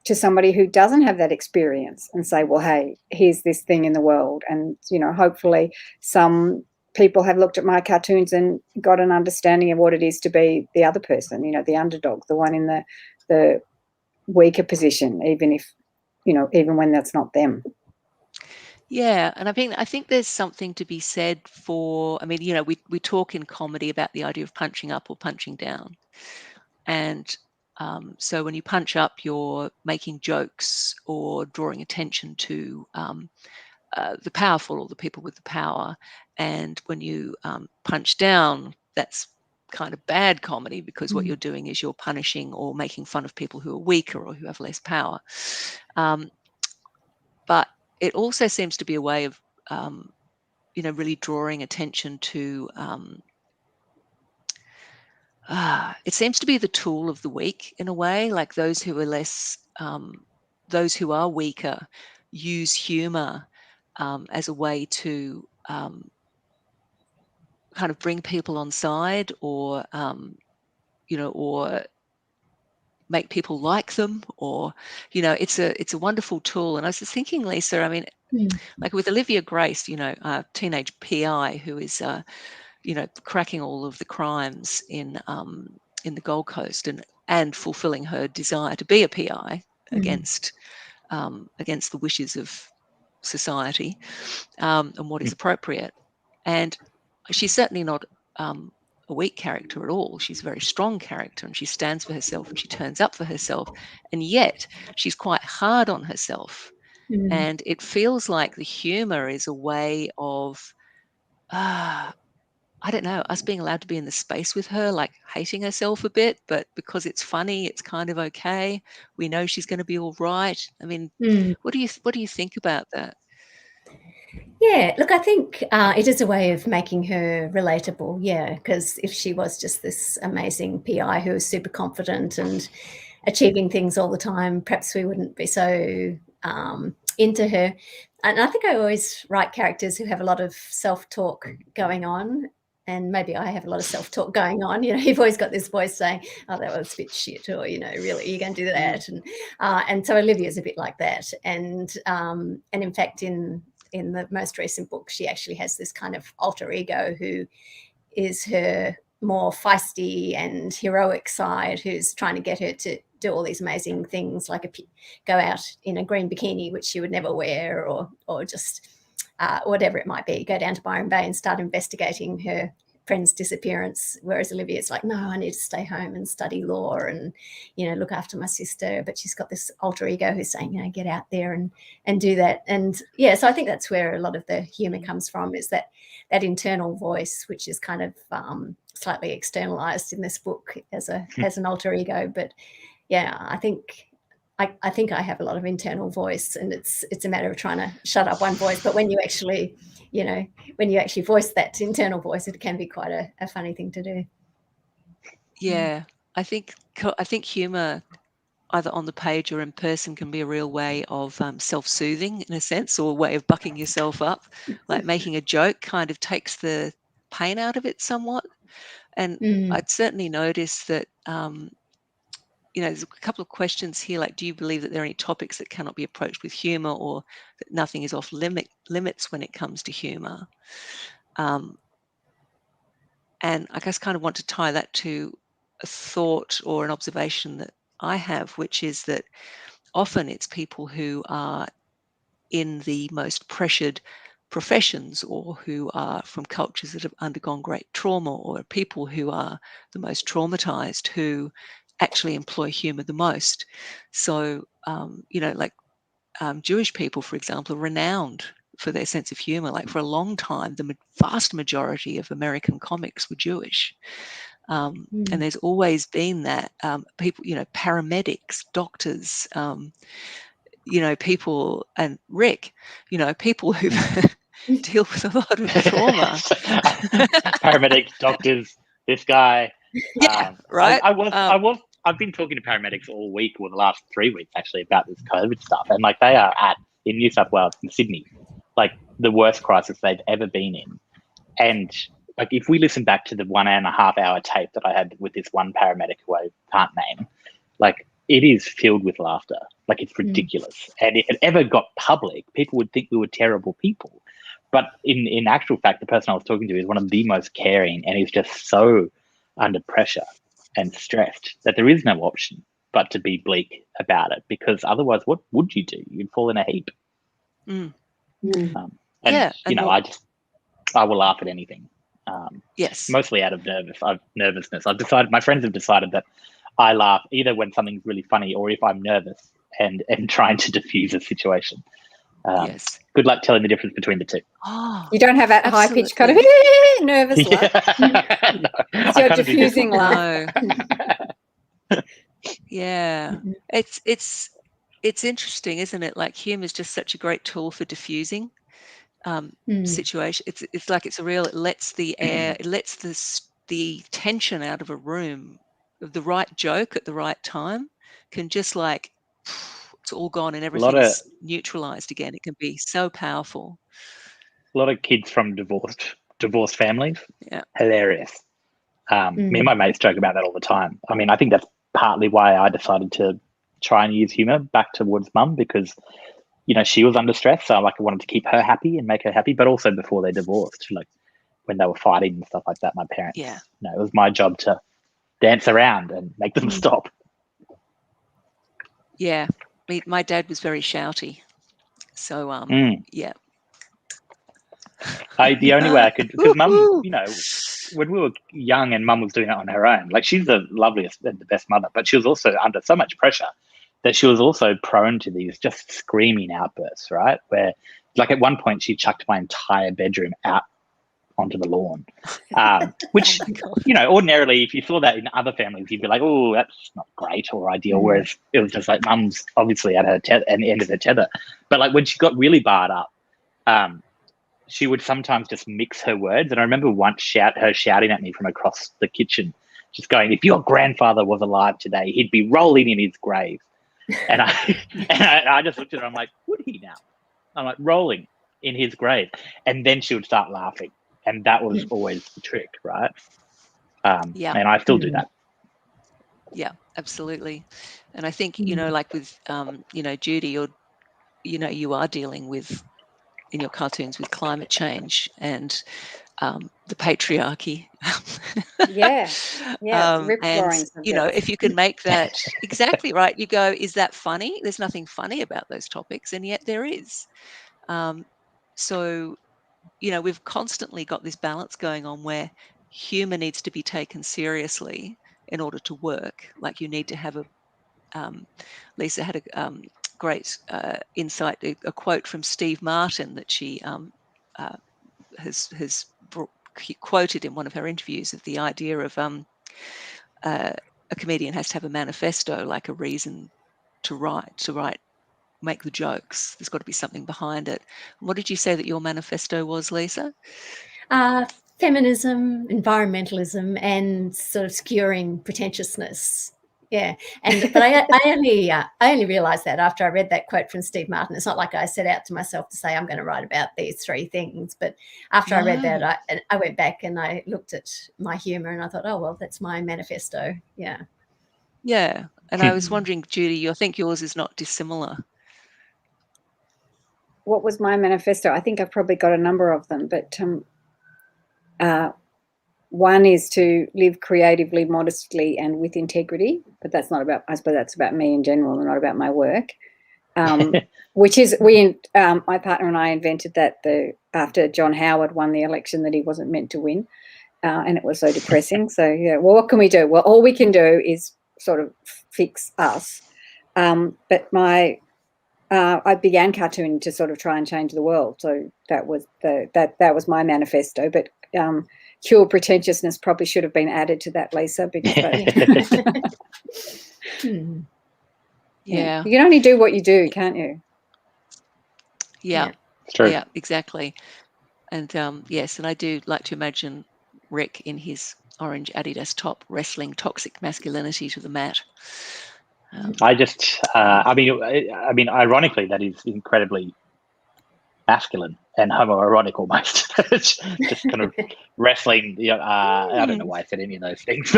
to somebody who doesn't have that experience and say, well, hey, here's this thing in the world. And, hopefully some people have looked at my cartoons and got an understanding of what it is to be the other person, the underdog, the one in the weaker position, even if, even when that's not them. Yeah, and I think there's something to be said for, we talk in comedy about the idea of punching up or punching down. And so when you punch up, you're making jokes or drawing attention to the powerful or the people with the power. And when you punch down, that's kind of bad comedy, because what you're doing is you're punishing or making fun of people who are weaker or who have less power. But it also seems to be a way of, really drawing attention to, it seems to be the tool of the weak in a way, like those who are less, those who are weaker use humor as a way to kind of bring people on side, or, or make people like them, or, it's a wonderful tool. And I was just thinking, Lisa, like with Olivia Grace, a teenage PI who is, cracking all of the crimes in the Gold Coast and fulfilling her desire to be a PI against the wishes of society, and what is appropriate. And she's certainly not a weak character at all. She's a very strong character, and she stands for herself and she turns up for herself. And yet she's quite hard on herself. And it feels like the humor is a way of, I don't know, us being allowed to be in the space with her, like hating herself a bit, but because it's funny, it's kind of okay. We know she's going to be all right. What do you think about that? Yeah, look, I think it is a way of making her relatable, yeah, because if she was just this amazing PI who was super confident and achieving things all the time, perhaps we wouldn't be so into her. And I think I always write characters who have a lot of self-talk going on, and maybe I have a lot of self-talk going on. You've always got this voice saying, oh, that was a bit shit, or, really, you're going to do that? And so Olivia's a bit like that. And in fact, in the most recent book, she actually has this kind of alter ego who is her more feisty and heroic side, who's trying to get her to do all these amazing things, like go out in a green bikini, which she would never wear, or just whatever it might be, go down to Byron Bay and start investigating her friend's disappearance, whereas Olivia's like, no, I need to stay home and study law and, look after my sister. But she's got this alter ego who's saying, get out there and do that. And yeah, so I think that's where a lot of the humor comes from, is that internal voice, which is kind of slightly externalized in this book as an alter ego. But yeah, I think I have a lot of internal voice, and it's a matter of trying to shut up one voice. But when you actually, when you actually voice that internal voice, it can be quite a funny thing to do. Yeah, I think humor, either on the page or in person, can be a real way of self-soothing in a sense, or a way of bucking yourself up. Like making a joke kind of takes the pain out of it somewhat. And I'd certainly noticed that, there's a couple of questions here, like, do you believe that there are any topics that cannot be approached with humor, or that nothing is off limits when it comes to humor? And I guess kind of want to tie that to a thought or an observation that I have, which is that often it's people who are in the most pressured professions, or who are from cultures that have undergone great trauma, or people who are the most traumatized, who actually employ humor the most. So, Jewish people, for example, are renowned for their sense of humor. Like, for a long time, the vast majority of American comics were Jewish. And there's always been that. People, paramedics, doctors, people, and Rick, people who deal with a lot of trauma. Paramedics, doctors, this guy. Yeah, right. I've been talking to paramedics all week, or the last 3 weeks actually, about this COVID stuff, and like they are in New South Wales, in Sydney, like the worst crisis they've ever been in. And like, if we listen back to the 1.5 hour tape that I had with this one paramedic who I can't name, like, it is filled with laughter. Like, it's ridiculous. And if it ever got public, people would think we were terrible people. But in actual fact, the person I was talking to is one of the most caring, and he's just so under pressure and stressed that there is no option but to be bleak about it, because otherwise what would you do? You'd fall in a heap. And I will laugh at anything. Yes. Mostly out of nervousness. I've decided, my friends have decided that I laugh either when something's really funny or if I'm nervous and trying to diffuse a situation. Yes. Good luck telling the difference between the two. Oh, You don't have that high-pitched kind of nervous laugh. No, It's your diffusing laugh. Yeah. It's interesting, isn't it? Like, humour is just such a great tool for diffusing situation. It's like it lets the air, it lets the tension out of a room. The right joke at the right time can just, like, it's all gone and everything's neutralized again. It can be so powerful. A lot of kids from divorced families. Yeah. Hilarious. Me and my mates joke about that all the time. I mean, I think that's partly why I decided to try and use humour back towards Mum, because, you know, she was under stress. So I wanted to keep her happy and make her happy, but also before they divorced, like when they were fighting and stuff like that, my parents, it was my job to dance around and make them stop. Yeah. My dad was very shouty. So, yeah. The only way I could, because Mum, you know, when we were young and Mum was doing it on her own, like, she's the loveliest and the best mother, but she was also under so much pressure that she was also prone to these just screaming outbursts, right? Where, like, at one point she chucked my entire bedroom out onto the lawn, which, you know, ordinarily if you saw that in other families, you'd be like, oh, that's not great or ideal. Whereas it was just like, Mum's obviously at her at the end of her tether. But, like, when she got really barred up, she would sometimes just mix her words. And I remember once her shouting at me from across the kitchen, just going, if your grandfather was alive today, he'd be rolling in his grave. And I just looked at her, I'm like, would he now? I'm like, rolling in his grave. And then she would start laughing. And that was always the trick, right? And I still do that. Yeah, absolutely. And I think, you know, like with, you know, Judy, you are dealing with, in your cartoons, with climate change and the patriarchy. And, you know, if you can make that exactly right, you go, is that funny? There's nothing funny about those topics, and yet there is. So, you know, we've constantly got this balance going on where humour needs to be taken seriously in order to work. Like, you need to have Lisa had a great insight, a quote from Steve Martin that she has quoted in one of her interviews, of the idea of a comedian has to have a manifesto, like a reason to write, make the jokes. There's got to be something behind it. What did you say that your manifesto was, Lisa? Feminism, environmentalism, and sort of skewering pretentiousness. Yeah, but I only realised that after I read that quote from Steve Martin. It's not like I set out to myself to say I'm going to write about these three things. But after I read that, I went back and I looked at my humour and I thought, oh well, that's my manifesto. Yeah. Yeah, and I was wondering, Judy, I think yours is not dissimilar. What was my manifesto? I think I've probably got a number of them, but one is to live creatively, modestly, and with integrity. But that's not about, I suppose that's about me in general and not about my work. Which is, my partner and I invented that after John Howard won the election that he wasn't meant to win. And it was so depressing. So, yeah, well, what can we do? Well, all we can do is sort of fix us. But I began cartooning to sort of try and change the world. So that was that was my manifesto. But cure pretentiousness probably should have been added to that, Lisa, because Yeah. You can only do what you do, can't you? Yeah. True. Yeah, exactly. And yes, and I do like to imagine Rick in his orange Adidas top wrestling toxic masculinity to the mat. I mean, ironically, that is incredibly masculine and homoerotic almost. Just kind of wrestling. I don't know why I said any of those things.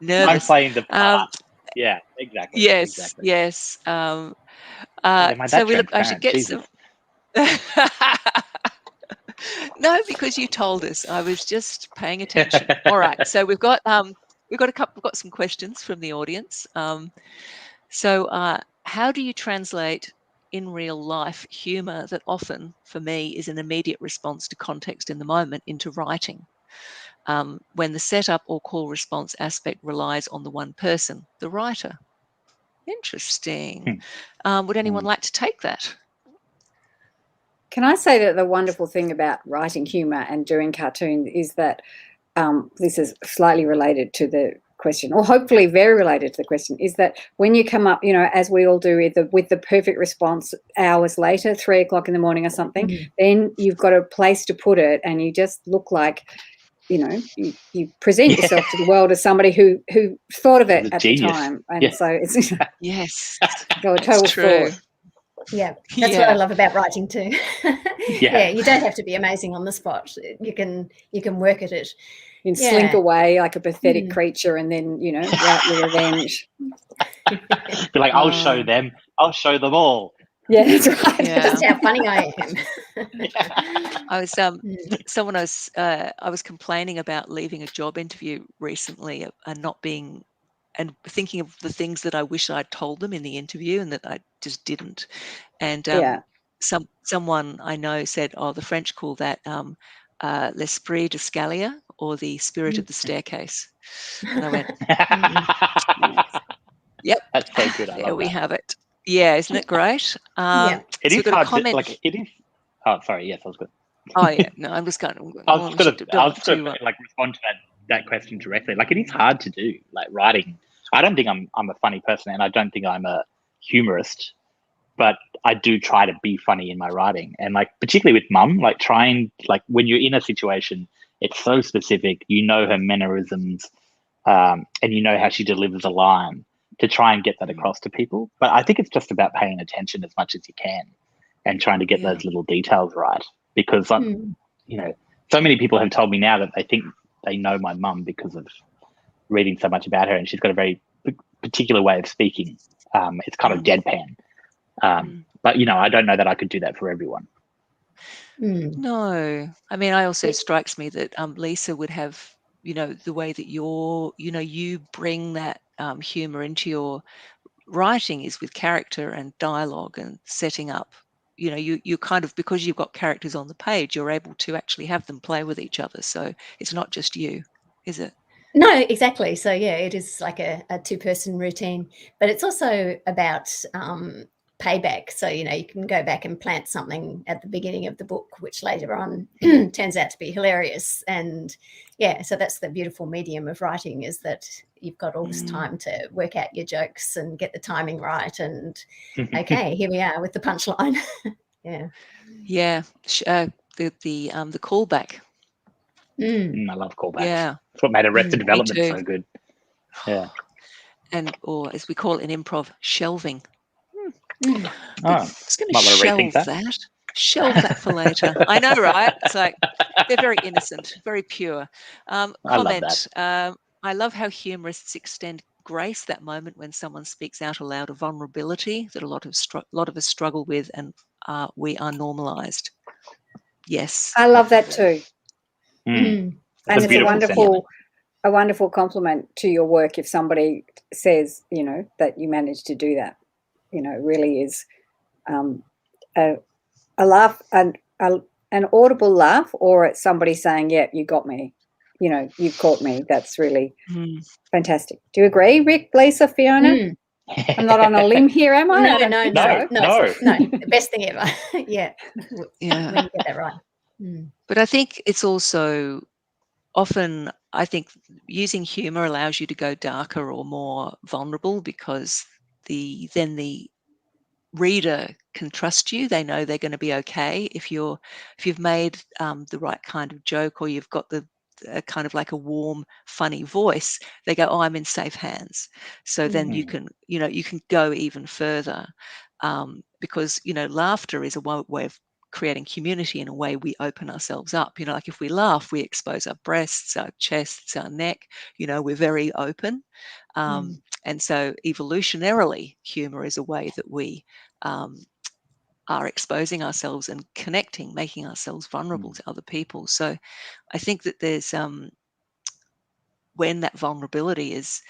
nervous. playing the part. Yeah, exactly. Yes, exactly. yes. God, am I So that I should transparent? get Jesus. some. No, because you told us. I was just paying attention. All right. So we've got some questions from the audience. How do you translate in real life humor that often, for me, is an immediate response to context in the moment into writing? When the setup or call response aspect relies on the one person, the writer. Interesting. Would anyone like to take that? Can I say that the wonderful thing about writing humour and doing cartoons is that this is slightly related to the question, or hopefully very related to the question, is that when you come up, as we all do, with the perfect response hours later, 3 o'clock in the morning or something, then you've got a place to put it, and you just look like, you present yourself to the world as somebody who thought of it at the time, and so it's yes, go a total true. fraud. Yeah, that's what I love about writing too. Yeah. You don't have to be amazing on the spot. You can work at it. You can slink away like a pathetic creature, and then write your revenge. Be like, I'll show them. I'll show them all. Yeah, that's right. Yeah. Just how funny I am. I was complaining about leaving a job interview recently and not being, and thinking of the things that I wish I'd told them in the interview and that I just didn't. And someone I know said, "Oh, the French call that l'esprit d'escalier, or the spirit of the staircase." And I went, "Yep, that's so good. There we have it." Yeah, isn't it great? It is hard to, like, it is. Oh, sorry. Yes, I was good. Oh yeah, no, I'm just going to. I was going to respond to that question directly. Like, it is hard to do, like, writing. I don't think I'm a funny person, and I don't think I'm a humorist, but I do try to be funny in my writing. And, like, particularly with Mum, like, like, when you're in a situation, it's so specific. Her mannerisms, and how she delivers a line, to try and get that across to people. But I think it's just about paying attention as much as you can and trying to get those little details right. Because, so many people have told me now that they think they know my mum because of reading so much about her, and she's got a very particular way of speaking. It's kind of deadpan. But, I don't know that I could do that for everyone. No. I mean, it also strikes me that Lisa would have, the way that you bring that humor into your writing is with character and dialogue and setting up. You kind of, because you've got characters on the page, you're able to actually have them play with each other. So it's not just you, is it? No, exactly. So yeah, it is like a two-person routine, but it's also about payback. So, you can go back and plant something at the beginning of the book, which later on turns out to be hilarious. And yeah, so that's the beautiful medium of writing, is that you've got all this time to work out your jokes and get the timing right. And okay, here we are with the punchline. Yeah. The callback. I love callbacks. Yeah. That's what made Arrested Development so good. Yeah. Or as we call it in improv, shelving. I'm just going to shelve that. Shelve that for later. I know, right? It's like, they're very innocent, very pure. Comment. I love that. I love how humorists extend grace that moment when someone speaks out aloud a vulnerability that a lot of us struggle with, and we are normalized. Yes. I love that too. Mm. And it's a wonderful compliment to your work if somebody says, that you managed to do that. Really is a laugh, an audible laugh, or it's somebody saying, yeah, you got me, you've caught me. That's really fantastic. Do you agree, Rick, Lisa, Fiona? I'm not on a limb here, am I? No. Best thing ever. Yeah. Yeah. When you get that right. But I think it's also often, I think using humor allows you to go darker or more vulnerable, because then the reader can trust you. They know they're going to be okay if you've made the right kind of joke, or you've got the kind of like a warm, funny voice. They go, "Oh, I'm in safe hands." So then you can go even further, because laughter is a way of creating community in a way, we open ourselves up. You know, like if we laugh, we expose our breasts, our chests, our neck. You know, we're very open. And so evolutionarily, humour is a way that we are exposing ourselves and connecting, making ourselves vulnerable to other people. So I think that there's when that vulnerability is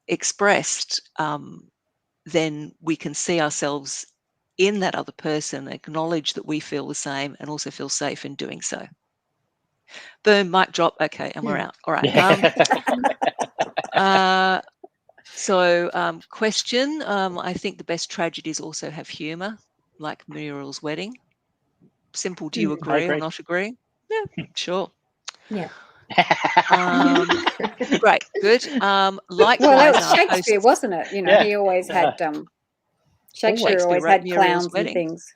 expressed, then we can see ourselves in that other person, acknowledge that we feel the same, and also feel safe in doing so. Boom, mic drop. Okay, and we're out. All right. Question. I think the best tragedies also have humour, like Muriel's wedding. Simple. Do you agree or not agree? Yeah, sure. Yeah. Great, good. Likewise, well, that was Shakespeare, wasn't it? You know, Yeah. he always had Shakespeare always had clowns and things.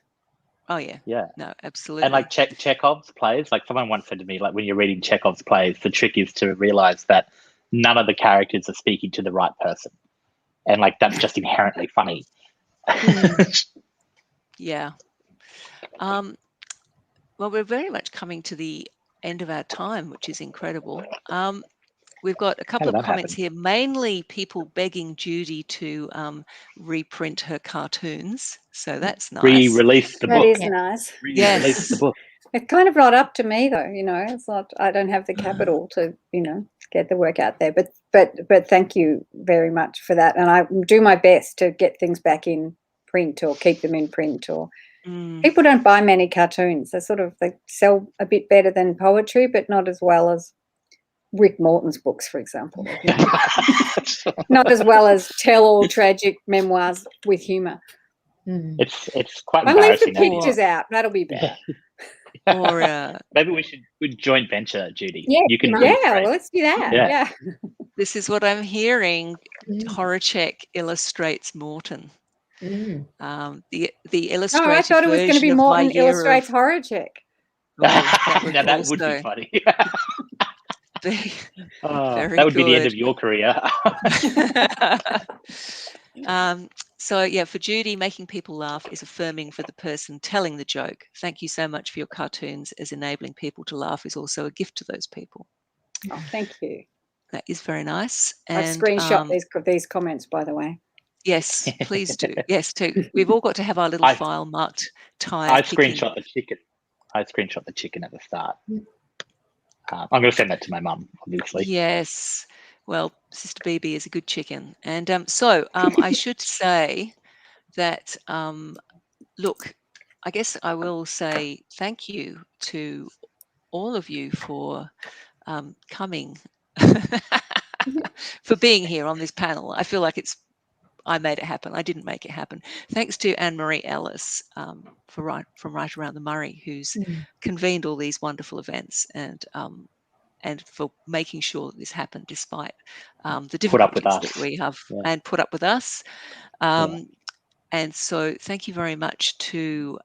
Oh yeah, yeah, no, absolutely. And like Chekhov's plays, like someone once said to me, like when you're reading Chekhov's plays, the trick is to realize that none of the characters are speaking to the right person, and like that's just inherently funny. Yeah. Well, we're very much coming to the end of our time, which is incredible. We've got a couple of comments here, mainly people begging Judy to reprint her cartoons. So that's nice. Re-release the book. That is nice. Re-release the book. It's kind of not up to me, though. You know, it's not. I don't have the capital to, you know, get the work out there. But thank you very much for that, and I do my best to get things back in print or keep them in print. Or people don't buy many cartoons. They sell a bit better than poetry, but not as well as Rick Morton's books, for example. You know? Not as well as tell-all tragic memoirs with humour. It's quite I'll leave embarrassing. the pictures out. That'll be better. Or maybe we should joint venture, Judy. Yeah, you can. well, let's do that. Yeah. This is what I'm hearing. Horacek illustrates Morton. The illustrated I thought it was going to be Morton illustrates Horacek. That would be funny. That would be the end of your career. So yeah, for Judy, making people laugh is affirming for the person telling the joke. Thank you so much for your cartoons, as enabling people to laugh is also a gift to those people. Oh, thank you. That is very nice. I've And screenshot these comments, by the way. Yes, please do. Yes, too. We've all got to have our little file marked tire. I screenshot the chicken. I screenshot the chicken at the start. I'm going to send that to my mum, obviously. Yes. Well, Sister BB is a good chicken. And I should say that, look, I guess I will say thank you to all of you for coming, for being here on this panel. I feel like I made it happen. I didn't make it happen. Thanks to Anne-Marie Ellis from Right Around the Murray, who's convened all these wonderful events and for making sure that this happened despite the difficulties that we have and put up with us. And so thank you very much to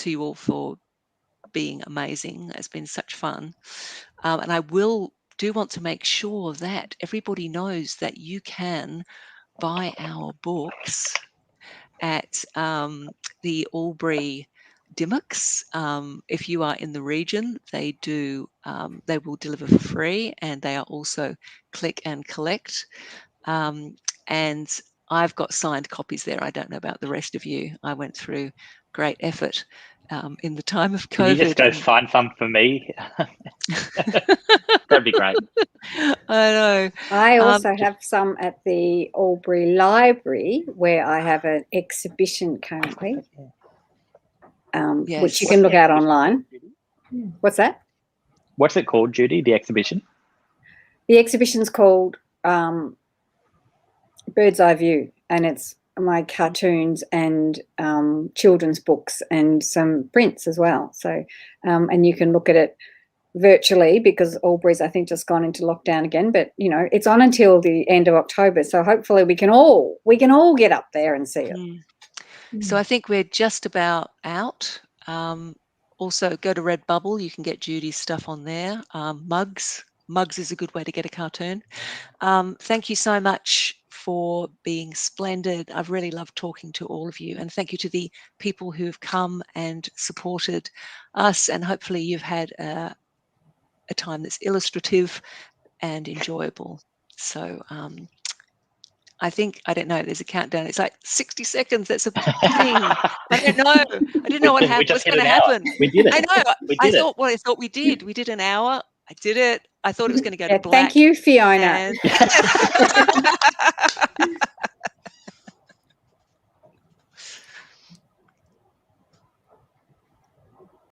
you all for being amazing. It's been such fun. And I do want to make sure that everybody knows that you can buy our books at the Albury Dimmocks. If you are in the region, they will deliver for free, and they are also click and collect. And I've got signed copies there. I don't know about the rest of you. I went through great effort in the time of COVID. Can you just go find some for me? That'd be great. I know. I also have some at the Albury Library, where I have an exhibition currently, which you can look at online. What's that? What's it called, Judy, the exhibition? The exhibition's called Bird's Eye View, and it's my cartoons and children's books and some prints as well. So, and you can look at it virtually because Albury's, I think, just gone into lockdown again. But you know, it's on until the end of October, so hopefully we can all get up there and see it. So I think we're just about out. Also, go to Redbubble. You can get Judy's stuff on there. Mugs is a good way to get a cartoon. Thank you so much for being splendid. I've really loved talking to all of you, and thank you to the people who've come and supported us, and hopefully you've had a time that's illustrative and enjoyable. So I think, I don't know, there's a countdown. It's like 60 seconds. That's a thing. I don't know. I didn't know what was going to happen. We did it. I know. I thought we did. We did an hour. I did it. I thought it was going to go to black. Thank you, Fiona. And